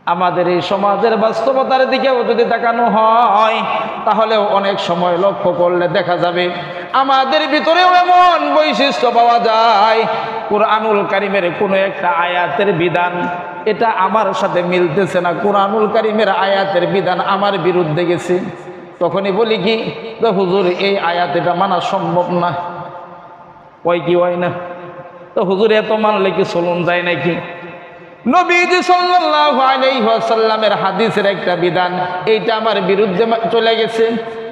আমাদের এই সমাজের বাস্তবতার দিকেও যদি তাকানো হয় তাহলে অনেক সময় লক্ষ্য করলে দেখা যাবে আমাদের ভিতরেও এমন বৈশিষ্ট্য পাওয়া যায়, কুরআনুল কারীমের কোনো একটা আয়াতের বিধান এটা আমার সাথে মিলতেছে না, কুরআনুল কারীমের আয়াতের বিধান আমার বিরুদ্ধে গেছে। তখনই বলি কি, হুজুর এই আয়াত এটা মানা সম্ভব না। কয় কি হয় না? তো হুজুর এত মানলে কি চলন যায় নাকি? নবীজি সাল্লাল্লাহু আলাইহি ওয়াসাল্লামের হাদিসের একটা বিধান এইটা আমার বিরুদ্ধে চলে গেছে,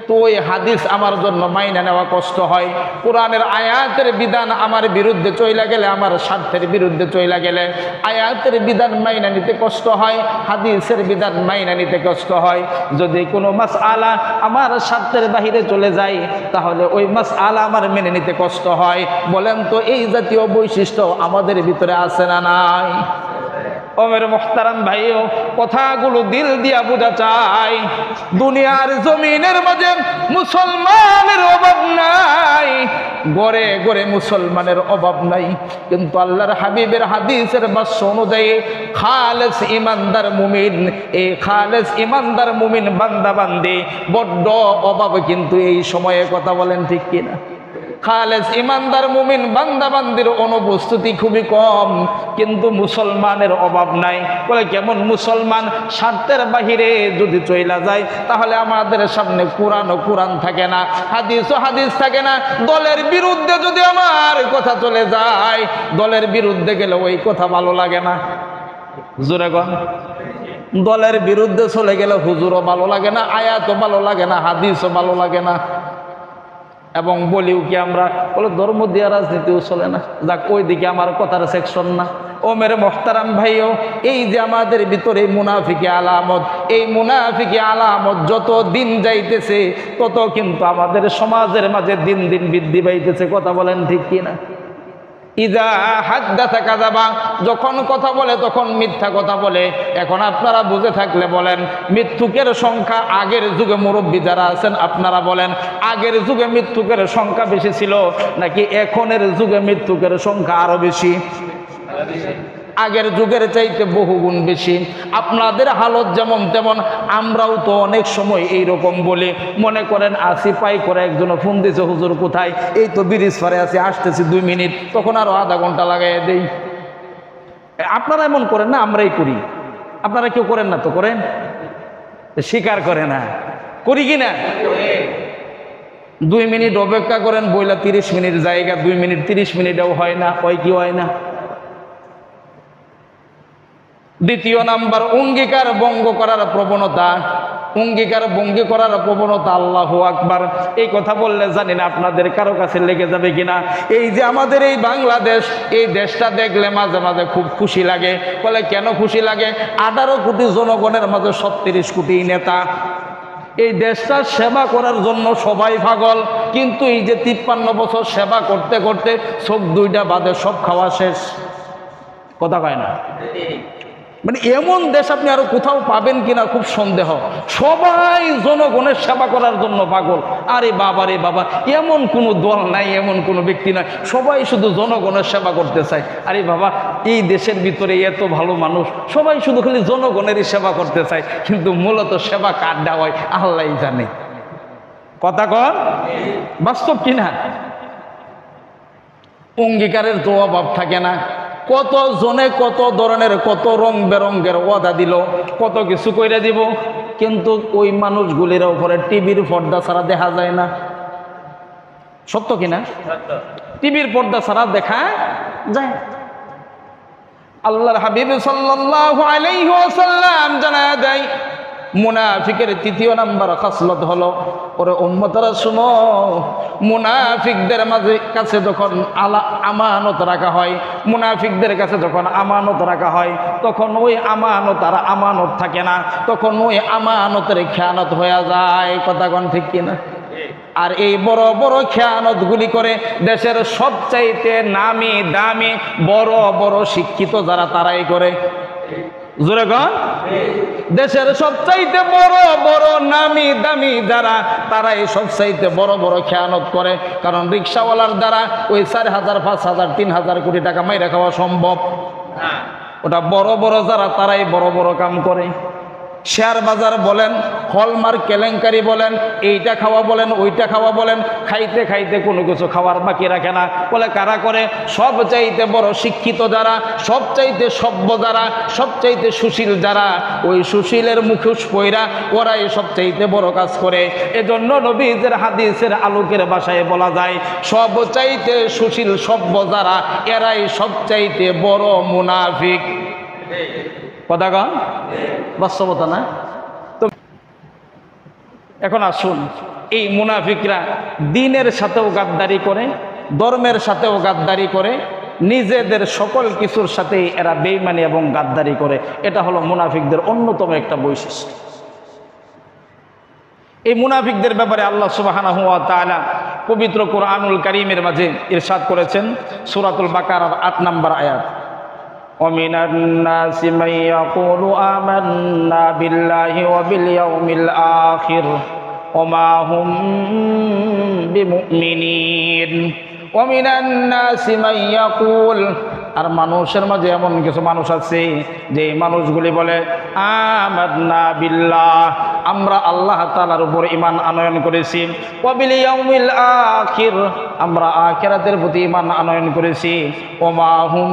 তো ওই হাদিস আমার জন্য মাইনা নেওয়া কষ্ট হয়। কোরআনের আয়াতের বিধান আমার বিরুদ্ধে চলে গেলে, আমার স্বার্থের বিরুদ্ধে চলে গেলে আয়াতের বিধান মাইনা নিতে কষ্ট হয়, হাদিসের বিধান মাইনা নিতে কষ্ট হয়। যদি কোনো মাসআলা আমার স্বার্থের বাহিরে চলে যায় তাহলে ওই মাসআলা আমার মেনে নিতে কষ্ট হয়। বলেন তো এই জাতীয় বৈশিষ্ট্য আমাদের ভিতরে আছে না নাই? ও মেরে মুহতারাম ভাইও, কথাগুলো দিল দিয়া বোঝা চাই। দুনিয়ার জমিনের মাঝে মুসলমানের অভাব নাই, গড়ে গড়ে মুসলমানের অভাব নাই, কিন্তু আল্লাহর হাবিবের হাদিসের বাক্য অনুযায়ী খালেস ইমানদার মুমিন, এই খালেস ইমানদার মুমিন বান্দা বান্দি বড্ড অভাব কিন্তু এই সময়ে। কথা বলেন ঠিক কিনা? খালেস ইমানদার মুমিন বান্দা বান্দির অনুপস্থিতি খুবই কম, কিন্তু মুসলমানের অভাব নাই। বলে কেমন? মুসলমান স্বার্থের বাহিরে যদি চইলা যায় তাহলে আমাদের সামনে কোরআন ও কোরআন থাকে না, হাদিস ও হাদিস থাকে না। দলের বিরুদ্ধে যদি আমার কথা চলে যায়, দলের বিরুদ্ধে গেলে ওই কথা ভালো লাগে না। জোরে গণ, দলের বিরুদ্ধে চলে গেলে হুজুরও ভালো লাগে না, আয়াতও ভালো লাগে না, হাদিসও ভালো লাগে না। এবং বলিও কি আমরা, বলে ধর্ম দিয়া রাজনীতিও চলে না, যাক ওই দিকে আমার কথার সেকশন না। ও মেরে মোহতারাম ভাইও, এই যে আমাদের ভিতরে মুনাফিকি আলামত, এই মুনাফিকি আলামত যত দিন যাইতেছে তত কিন্তু আমাদের সমাজের মাঝে দিন দিন বৃদ্ধি পাইতেছে। কথা বলেন ঠিক কিনা? ইজা হাদ্দাসা কাযাবা, যখন কথা বলে তখন মিথ্যা কথা বলে। এখন আপনারা বুঝে থাকলে বলেন, মিথ্যুকের সংখ্যা আগের যুগে মুরব্বী যারা আছেন আপনারা বলেন, আগের যুগে মিথ্যুকের সংখ্যা বেশি ছিল নাকি এখনের যুগে মিথ্যুকের সংখ্যা আরো বেশি? আগের যুগের চাইতে বহুগুণ বেশি। আপনাদের হালত যেমন তেমন আমরাও তো অনেক সময় এইরকম বলি। মনে করেন আসি পাই করে একজন ফোন দিছে, হুজুর কোথায়? এই তো ব্রিজ পারে আছি, আসতেছি 2 মিনিট, তখন আরো আধা ঘন্টা লাগাই দেই। আপনারা এমন করেন না? আমরাই করি। আপনারা কেউ করেন না? তো করেন, স্বীকার করে না, করি কি না? 2 মিনিট অপেক্ষা করেন বইলা 30 মিনিট জায়গা, 2 মিনিট 30 মিনিটেও হয় না। হয় কি হয় না? দ্বিতীয় নাম্বার, অঙ্গীকার ভঙ্গ করার প্রবণতা। অঙ্গীকার ভঙ্গি করার প্রবণতা। আল্লাহু আকবার। এই কথা বললে জানি না আপনাদের কারো কাছে লেগে যাবে কিনা। এই যে আমাদের এই বাংলাদেশ, এই দেশটা দেখলে মাঝে মাঝে খুব খুশি লাগে। বলে কেন খুশি লাগে? 18 কোটি জনগণের মাঝে 37 কোটি নেতা। এই দেশটার সেবা করার জন্য সবাই পাগল, কিন্তু এই যে 53 বছর সেবা করতে করতে চোখ 2টা বাদে সব খাওয়া শেষ। কথা কয় না? মানে এমন দেশ আপনি আরো কোথাও পাবেন কিনা খুব সন্দেহ। সবাই জনগণের সেবা করার জন্য পাগল। আরে বাবা রে বাবা, এমন কোনো দল নাই, এমন কোনো ব্যক্তি নাই, সবাই শুধু জনগণের সেবা করতে চায়। আরে বাবা, এই দেশের ভিতরে এত ভালো মানুষ, সবাই শুধু খালি জনগণেরই সেবা করতে চায়, কিন্তু মূলত সেবা কার দেওয়া হয় আল্লাহই জানে। কথা কর, বাস্তব কিনা? অঙ্গীকারের তো অভাব থাকে না। কত জনে কত ধরনের কত রং বেরঙ্গের ওয়াদা দিল, কত কিছু কইরা দিব, কিন্তু ওই মানুষগুলির উপরে টিভির পর্দা ছাড়া দেখা যায় না। সত্য কিনা? টিভির পর্দা ছাড়া দেখা যায়। আল্লাহর হাবিব সাল্লাল্লাহু আলাইহি ওয়াসাল্লাম জানায়া দেয়, মুনাফিকের 3য় নাম্বার খাসলত হলো, ওরে উম্মতরা শুনো, মুনাফিকদের মাঝে কাছে যখন আমানত রাখা হয়, মুনাফিকদের কাছে যখন আমানত রাখা হয় তখন ওই আমানত আর আমানত থাকে না, তখন ওই আমানতের খেয়ানত হয়ে যায়। কথা কোন ঠিক কিনা? আর এই বড় বড় খেয়ানতগুলি করে দেশের সবচাইতে নামি দামি বড় বড় শিক্ষিত যারা তারাই করে। জোরে কন, দেশের সবচাইতে বড় বড় নামি দামি যারা তারাই সবচাইতে বড় বড় খেয়ানত করে। কারণ রিক্সাওয়ালার দ্বারা ওই 4,000, 5,000, 3,000 কোটি টাকা মাইরা খাওয়া সম্ভব। ওটা বড় বড় যারা তারাই বড় বড় কাম করে। শেয়ার বাজার বলেন, হলমার্ক কেলেঙ্কারি বলেন, এইটা খাওয়া বলেন, ওইটা খাওয়া বলেন, খাইতে খাইতে কোনো কিছু খাওয়ার বাকি রাখে না। বলে কারা করে? সবচাইতে বড় শিক্ষিত যারা, সবচাইতে সভ্য যারা, সবচাইতে সুশীল যারা, ওই সুশীলের মুখোশ পইরা ওরাই সবচাইতে বড় কাজ করে। এজন্য নবীদের হাদিসের আলোকের ভাষায় বলা যায় সবচাইতে সুশীল সভ্য যারা এরাই সবচাইতে বড় মুনাফিক। কথা কন, বাস্তবতা না? তো এখন আসুন, এই মুনাফিকরা দিনের সাথেও গাদ্দারি করে, ধর্মের সাথেও গাদ্দারি করে, নিজেদের সকল কিছুর সাথে এরা বেঈমানি এবং গাদ্দারি করে। এটা হলো মুনাফিকদের অন্যতম একটা বৈশিষ্ট্য। এই মুনাফিকদের ব্যাপারে আল্লাহ সুবহানাহু ওয়া তাআলা পবিত্র কোরআনুল কারীমের মাঝে ইরশাদ করেছেন সূরাতুল বাকারার ৮ নম্বর আয়াত, وَمِنَ النَّاسِ مَن يَقُولُ آمَنَّا بِاللَّهِ وَبِالْيَوْمِ الْآخِرِ وَمَا هُمْ بِمُؤْمِنِينَ وَمِنَ النَّاسِ مَن يَقُولُ, আর মানুষের মাঝে এমন কিছু মানুষ আছে যে মানুষগুলি বলে আমান্না বিল্লাহ, আমরা আল্লাহ তাআলার উপর ঈমান আনয়ন করেছি, ওয়া বিল ইয়াউমিল আখির, আমরা আখিরাতের প্রতি ঈমান আনয়ন করেছি, ওমা হুম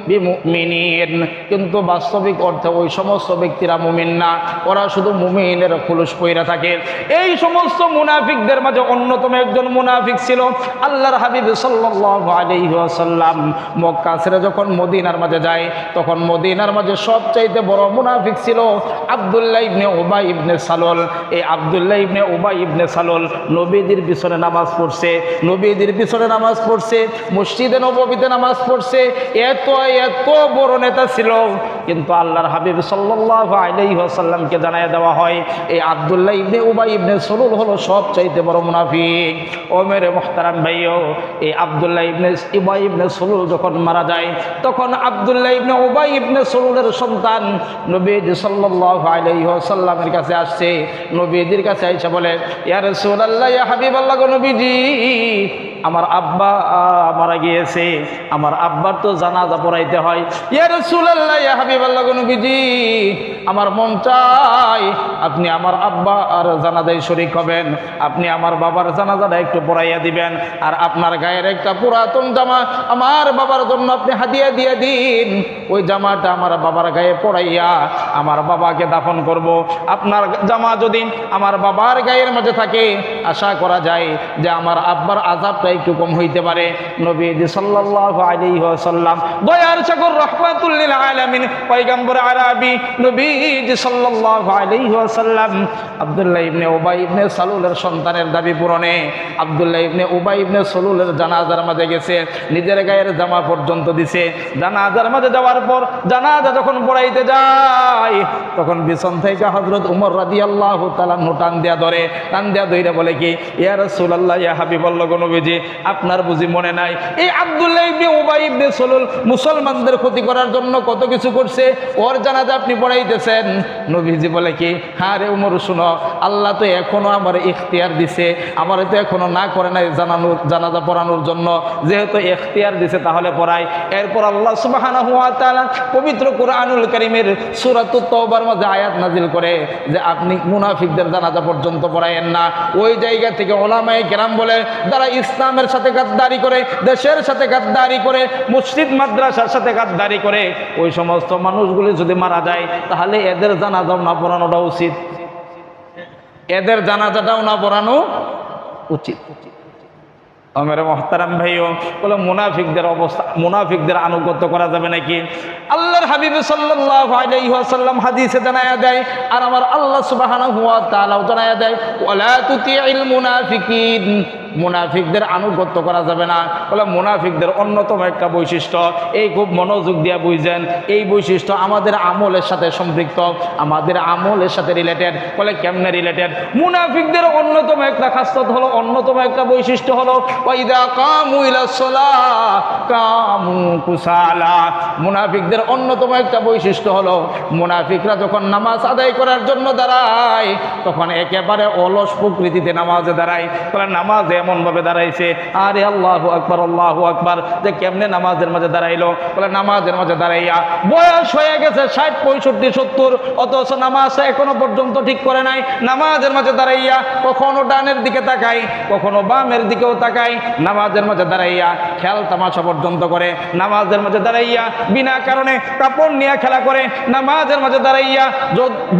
বিমুমিনিন, কিন্তু বাস্তবিক অর্থে ওই সমস্ত ব্যক্তিরা মুমিন না, ওরা শুধু মুমিনের খুলুস পইরা থাকে। এই সমস্ত মুনাফিকদের মাঝে অন্যতম একজন মুনাফিক ছিল আল্লাহর হাবিব সাল্লাল্লাহু আলাইহি ওয়াসাল্লাম মক্কা ছেড়ে যখন মদিনার মাঝে যায়, তখন মদিনার মাঝে সবচাইতে বড় মুনাফিক ছিল আব্দুল্লাহ ইবনে উবাই ইবনে সালুল। এই আব্দুল্লাহ ইবনে উবাই ইবনে সালুল নবীদের পিছনে নামাজ পড়ছে, নবীদের পিছনে নামাজ পড়ছে, মসজিদে নববীতে নামাজ পড়ছে, এত এত বড় নেতা ছিল। কিন্তু আল্লাহর হাবিব সাল্লাল্লাহু আলাইহি ওয়াসাল্লামকে জানায় দেওয়া হয় এই আব্দুল্লাহ ইবনে উবাই ইবনে সালুল হলো সবচাইতে বড় মুনাফিক। ও মেরে মুহতারাম ভাইও, এই আব্দুল্লাহ ইবনে উবাই ইবনে সালুল যখন মারা যায়, তখন আব্দুল্লাহ ইবনে উবাই ইবনে সালুলের সন্তান নবীজি সাল্লাল্লাহু আলাইহি ওয়াসাল্লামের কাছে আসছে। নবীজির কাছে আইসা বলে, ইয়া রাসূলুল্লাহ, ইয়া হাবিবাল্লাহ, গো নবীজি, আমার আব্বা মারা গিয়েছে, আমার আব্বার তো জানাজা পড়াইতে হয়। ইয়া রাসূলুল্লাহ, ইয়া হাবিবাল্লাহ, গো নবীজি, আমার মন চাই আপনি আমার আব্বা আর জানাজায় শরীক হবেন, আপনি আমার বাবার জানাজাটা একটু পড়াইয়া দিবেন, আর আপনার গায়ের একটা পুরাতন জামা আমার বাবার জন্য আপনি হাদিয়া দিয়ে দিন। ওই জামাটা আমার বাবার গায়ে পড়াইয়া আমার বাবাকে দাফন করব। আপনার জামা যদি আমার বাবার গায়ের মাঝে থাকে, আশা করা যায় যে আমার আব্বার আযাবটা একটু কম হইতে পারে। নবীজি সাল্লাল্লাহু আলাইহি ওয়াসাল্লাম, দয়ার সাগর রাহমাতুল লিল আলামিন, পয়গম্বর আরবি নবীজি সাল্লাল্লাহু আলাইহি ওয়াসাল্লাম আব্দুল্লাহ ইবনে উবাই ইবনে সালুলের সন্তানের দাবি পূরণে আব্দুল্লাহ ইবনে উবাই ইবনে সালুলের জানাজার মাঝে গেছে, নিজের গায়ের জামা পর্যন্ত দিছে। জানাজার মাঝে যাওয়ার পর জানাজা যখন পড়াইতে যায়, তখন পিছন থেকে হযরত ওমর রাদিয়াল্লাহু তাআলা টান দিয়া ধরে, টান দিয়া ধইরা বলে কি, ইয়া রাসূলুল্লাহ, ইয়া হাবিবাল্লাহ, গো নবীজি, আপনার বুঝি মনে নাই এই আব্দুল্লাহ ইবনে উবাই ইবনে সালুল মুসলমানদের ক্ষতি করার জন্য কত কিছু করছে, ওর জানাজা আপনি পড়াইতেছেন? নবীজি বলে কি, হ্যাঁ রে ওমর, শুনো, আল্লাহ তো এখনো আমার ইখতিয়ার দিছে, আমার তো এখনো না করে নাই জানাজা পড়ানোর জন্য, যেহেতু ইখতিয়ার দিছে তাহলে পড়াই। এরপর আল্লাহ সুবহানাহু ওয়া তাআলা পবিত্র কোরআনুল কারীমের সূরাতুত তাওবার মধ্যে আয়াত নাজিল করে যে আপনি মুনাফিকদের জানাজা পর্যন্ত পড়ায়েন না। ওই জায়গা থেকে উলামায়ে কেরাম বলে, যারা ইসলামের সাথে গাদ্দারি করে, দেশের সাথে গাদ্দারি করে, মসজিদ মাদ্রাসার সাথে গাদ্দারি করে, ওই সমস্ত মানুষগুলি যদি মারা যায়, তাহলে এদের জানাজাও না পড়ানোটা উচিত, এদের জানাজাটাও না পড়ানো উচিত। আমার মুহতারাম ভাইও, বলে মুনাফিকদের অবস্থা, মুনাফিকদের আনুগত্য করা যাবে নাকি? আল্লাহর হাবিব সাল্লাল্লাহু আলাইহি ওয়াসাল্লাম হাদিসে জানায়া দেয়, আর আমার আল্লাহ সুবহানাহু ওয়া তাআলাও জানায়া দেয়, ওয়ালা তুতিইল মুনাফিকিন, মুনাফিকদের আনুগত্য করা যাবে না। বলে মুনাফিকদের অন্যতম একটা বৈশিষ্ট্য, এই খুব মনোযোগ দিয়া বুঝছেন, এই বৈশিষ্ট্য আমাদের আমলের সাথে সম্পৃক্ত, আমাদের আমলের সাথে রিলেটেড। বলে কেমনে রিলেটেড? মুনাফিকদের অন্যতম একটা খাসলত হলো, অন্যতম একটা বৈশিষ্ট্য হলো, ওয়াইদা কামু ইলাস সালাহ কামু কুসালা। মুনাফিকদের অন্যতম একটা বৈশিষ্ট্য হলো, মুনাফিকরা যখন নামাজ আদায় করার জন্য দাঁড়ায়, তখন একেবারে অলস প্রকৃতিতে নামাজে দাঁড়ায়। বলে নামাজে এমন ভাবে দাঁড়াইছে, আরে আল্লাহু আকবার, যে কেমনে নামাজের মাঝে দাঁড়াইলো? বলে নামাজের মাঝে দাঁড়াইয়া বয়স হয়ে গেছে 60, 65, 70, অথচ নামাজ এখনো পর্যন্ত ঠিক করে নাই। নামাজের মাঝে দাঁড়াইয়া কখনো ডানের দিকে তাকাই, কখনো বামের দিকেও তাকাই, নামাজের মাঝে দাঁড়াইয়া খেল তামাশা পর্যন্ত করে, নামাজের মাঝে দাঁড়াইয়া বিনা কারণে কাপড় নিয়ে খেলা করে, নামাজের মাঝে দাঁড়াইয়া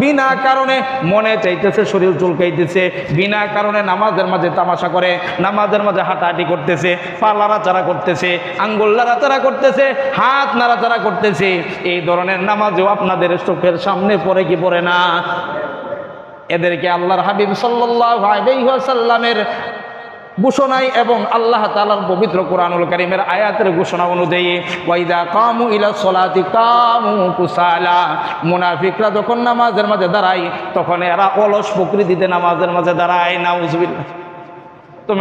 বিনা কারণে মনে চাইতেছে শরীর চুলকাইতেছে, বিনা কারণে নামাজের মাঝে তামাশা করে, নামাজের মাঝে হাঁটাহাঁটি করতেছে, পা নাড়াচাড়া করতেছে, আঙ্গুল নাড়াচাড়া করতেছে, হাত নাড়াচাড়া করতেছে। এই ধরনের নামাজও আপনাদের চোখের সামনে পড়ে কি পড়ে না? এদেরকে আল্লাহর হাবিব সাল্লাল্লাহু আলাইহি ওয়াসাল্লামের ঘোষণায় এবং আল্লাহ তাআলার পবিত্র কোরআনুল কারীমের আয়াতের ঘোষণা অনুযায়ী ওয়াইদা কামু ইলা সলাতি কামু কুসালা, মুনাফিকরা যখন নামাজের মাঝে দাঁড়ায় তখন এরা অলস প্রকৃতিতে নামাজের মাঝে দাঁড়ায়। নাউজুবিল্লাহ। তো